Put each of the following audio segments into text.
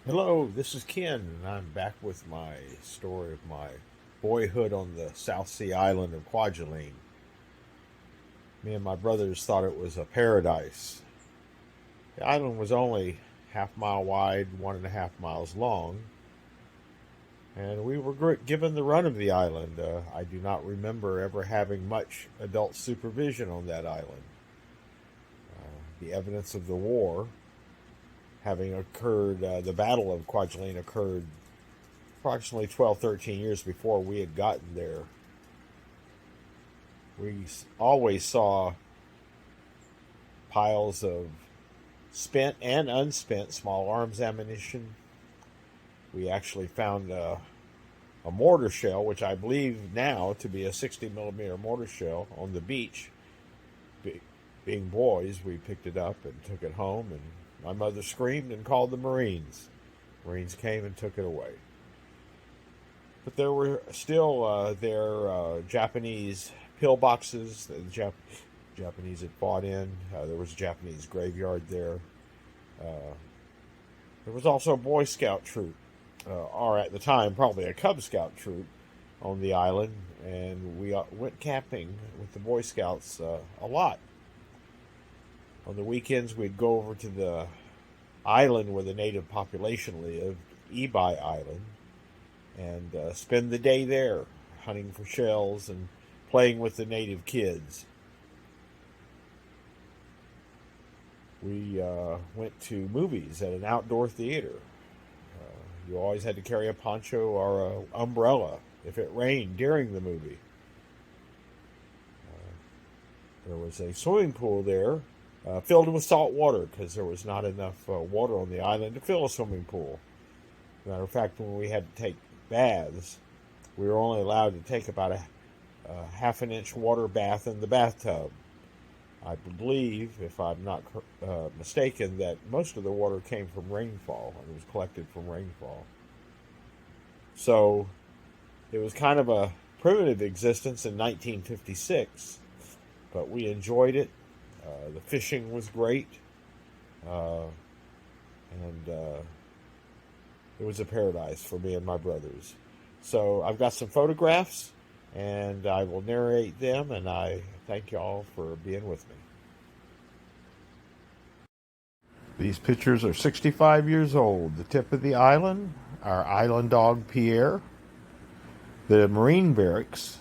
Hello, this is Ken, and I'm back with my story of my boyhood on the South Sea island of Kwajalein. Me and my brothers thought it was a paradise. The island was only half mile wide, 1.5 miles long, and we were given the run of the island. I do not remember ever having much adult supervision on that island. The evidence of the war having occurred, the Battle of Kwajalein occurred approximately 12, 13 years before we had gotten there. We always saw piles of spent and unspent small arms ammunition. We actually found a mortar shell, which I believe now to be a 60 millimeter mortar shell, on the beach. Being boys, we picked it up and took it home, and my mother screamed and called the Marines. Marines came and took it away. But there were still Japanese pillboxes that the Japanese had fought in. There was a Japanese graveyard there. There was also a Boy Scout troop, or at the time probably a Cub Scout troop, on the island, and we went camping with the Boy Scouts a lot. On the weekends, we'd go over to the island where the native population lived, Ebi Island, and spend the day there, hunting for shells and playing with the native kids. We went to movies at an outdoor theater. You always had to carry a poncho or an umbrella if it rained during the movie. There was a swimming pool there, filled with salt water because there was not enough water on the island to fill a swimming pool. Matter of fact, when we had to take baths, we were only allowed to take about a half an inch water bath in the bathtub. I believe, if I'm not mistaken, that most of the water came from rainfall and was collected from rainfall. So it was kind of a primitive existence in 1956, but we enjoyed it. The fishing was great, and it was a paradise for me and my brothers. So I've got some photographs, and I will narrate them, and I thank you all for being with me. These pictures are 65 years old. The tip of the island, our island dog Pierre, the Marine barracks,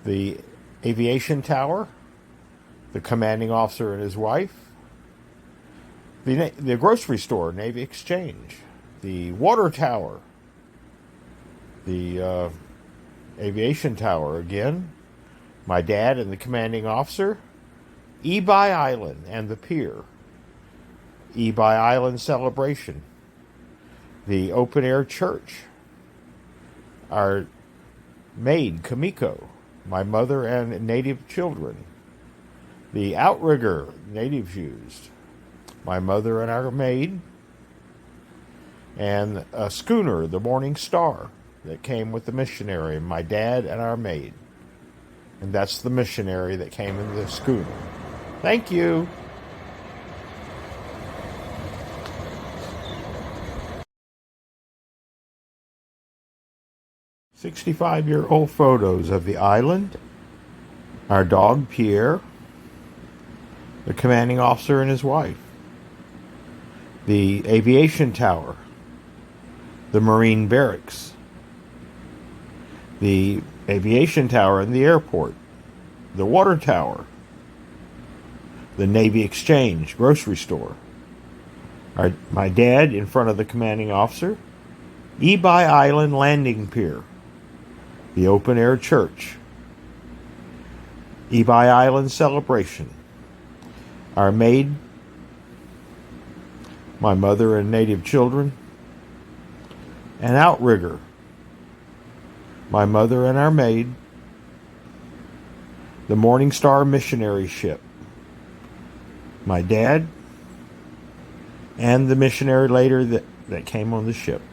the aviation tower, the commanding officer and his wife, the grocery store, Navy Exchange, the water tower, the aviation tower again, my dad and the commanding officer, Ebi Island and the pier, Ebi Island celebration, the open air church, our maid Kamiko, my mother and native children, the outrigger natives used, my mother and our maid, and a schooner, the Morning Star, that came with the missionary, my dad and our maid. And that's the missionary that came in the schooner. Thank you. "65-year-old photos of the island, our dog Pierre, the commanding officer and his wife, the aviation tower, the Marine barracks, the aviation tower in the airport, the water tower, the Navy Exchange grocery store, my dad in front of the commanding officer, Ebi Island landing pier, the open air church, Ebi Island celebration, our maid, my mother and native children, an outrigger, my mother and our maid, the Morning Star missionary ship, my dad, and the missionary later that came on the ship.